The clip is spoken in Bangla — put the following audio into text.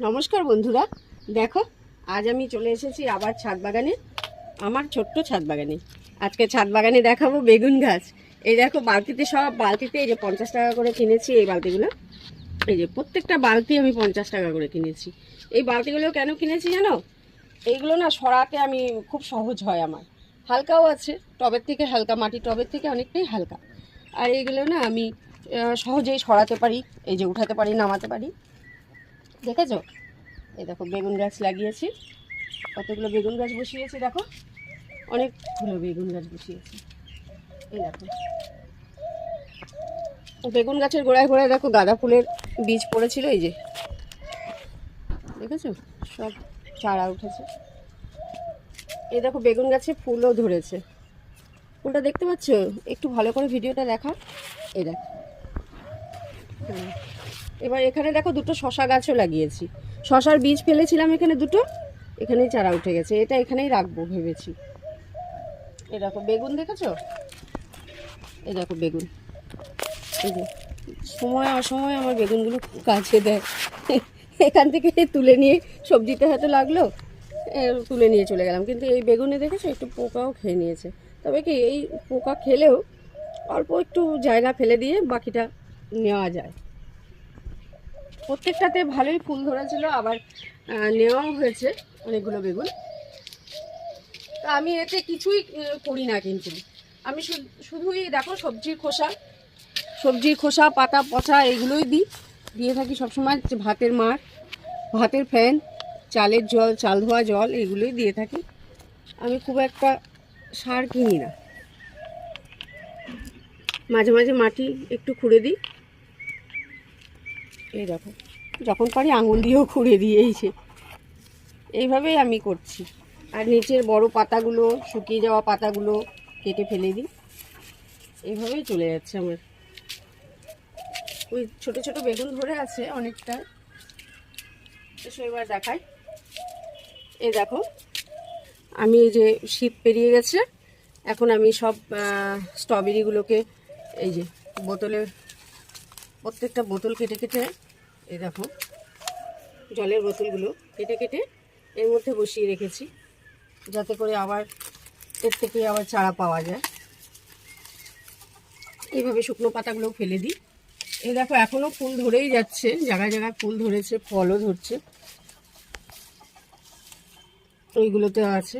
নমস্কার বন্ধুরা, দেখো আজ আমি চলে এসেছি আবার ছাদ বাগানে, আমার ছোট্ট ছাদ বাগানে। আজকে ছাদ বাগানে দেখাবো বেগুন গাছ। এই দেখো বালতিতে, সব বালতিতে এই যে 50 টাকা করে কিনেছি এই বালতিগুলো। এই যে প্রত্যেকটা বালতি আমি 50 টাকা করে কিনেছি। এই বালতিগুলো কেন কিনেছি জানো? এইগুলো না সরাতে আমি খুব সহজ হয় আমার, হালকাও আছে, টবের থেকে হালকা, মাটি টবের থেকে অনেকটাই হালকা। আর এইগুলো না আমি সহজেই সরাতে পারি, এই যে উঠাতে পারি, নামাতে পারি। দেখেছো? এই দেখো বেগুন গাছ লাগিয়েছি, কতগুলো বেগুন গাছ বসিয়েছি, দেখো অনেকগুলো বেগুন গাছ বসিয়েছি। এই দেখো বেগুন গাছের গোড়ায় গোড়ায় দেখো গাঁদা ফুলের বীজ পড়েছিল, এই যে দেখেছো সব চারা উঠেছে। এই দেখো বেগুন গাছে ফুলও ধরেছে, ফুলটা দেখতে পাচ্ছ? একটু ভালো করে ভিডিওটা দেখা। এই দেখো, এবার এখানে দেখো দুটো শশা গাছও লাগিয়েছি, শশার বীজ ফেলেছিলাম এখানে দুটো, এখানেই চারা উঠে গেছে, এটা এখানেই রাখবো ভেবেছি। এই দেখো বেগুন দেখেছো? এই দেখো বেগুন, এই যে সময় অসময় আমার বেগুনগুলো কাছে দেয়। এখান থেকে তুলে নিয়ে সবজিতে হয়তো লাগলো, তুলে নিয়ে চলে গেলাম, কিন্তু এই বেগুনে দেখেছো একটু পোকাও খেয়ে নিয়েছে। তবে কি এই পোকা খেলেও অল্প একটু জায়গা ফেলে দিয়ে বাকিটা নেওয়া যায়। প্রত্যেকটাতে ভালোই ফুল ধরেছিল, আবার নেওয়াও হয়েছে অনেকগুলো বেগুন। তা আমি এতে কিছুই করি না, কিন্তু আমি শুধুই দেখো সবজির খোসা পাতা পচা এগুলোই দিয়ে থাকি সবসময়। ভাতের মাড়, ভাতের ফ্যান, চালের জল, চাল ধোয়া জল, এগুলোই দিয়ে থাকি। আমি খুব একটা সার কিনি না, মাঝে মাঝে মাটি একটু খুঁড়ে দিই। এই দেখো যখন পারি আঙুল দিয়েও খুঁড়ে দিয়েইছে, এইভাবেই আমি করছি। আর নিচের বড় পাতাগুলো, শুকিয়ে যাওয়া পাতাগুলো কেটে ফেলে দিই, এইভাবেই চলে যাচ্ছে আমার। ওই ছোট ছোট বেগুন ধরে আছে অনেকটা, এসো এবার দেখাই। এই দেখো আমি এই যে শীত পেরিয়ে গেছে, এখন আমি সব স্ট্রবেরিগুলোকে এই যে বোতলে, প্রত্যেকটা বোতল কেটে কেটে, এই দেখো জলের বোতলগুলো কেটে কেটে এর মধ্যে বসিয়ে রেখেছি, যাতে করে আবার এর থেকে আবার চারা পাওয়া যায়। এইভাবে শুকনো পাতাগুলো ফেলে দিই। এই দেখো এখনো ফুল ধরেই যাচ্ছে, জায়গায় জায়গায় ফুল ধরেছে, ফলও ধরছে, ওইগুলোতেও আছে।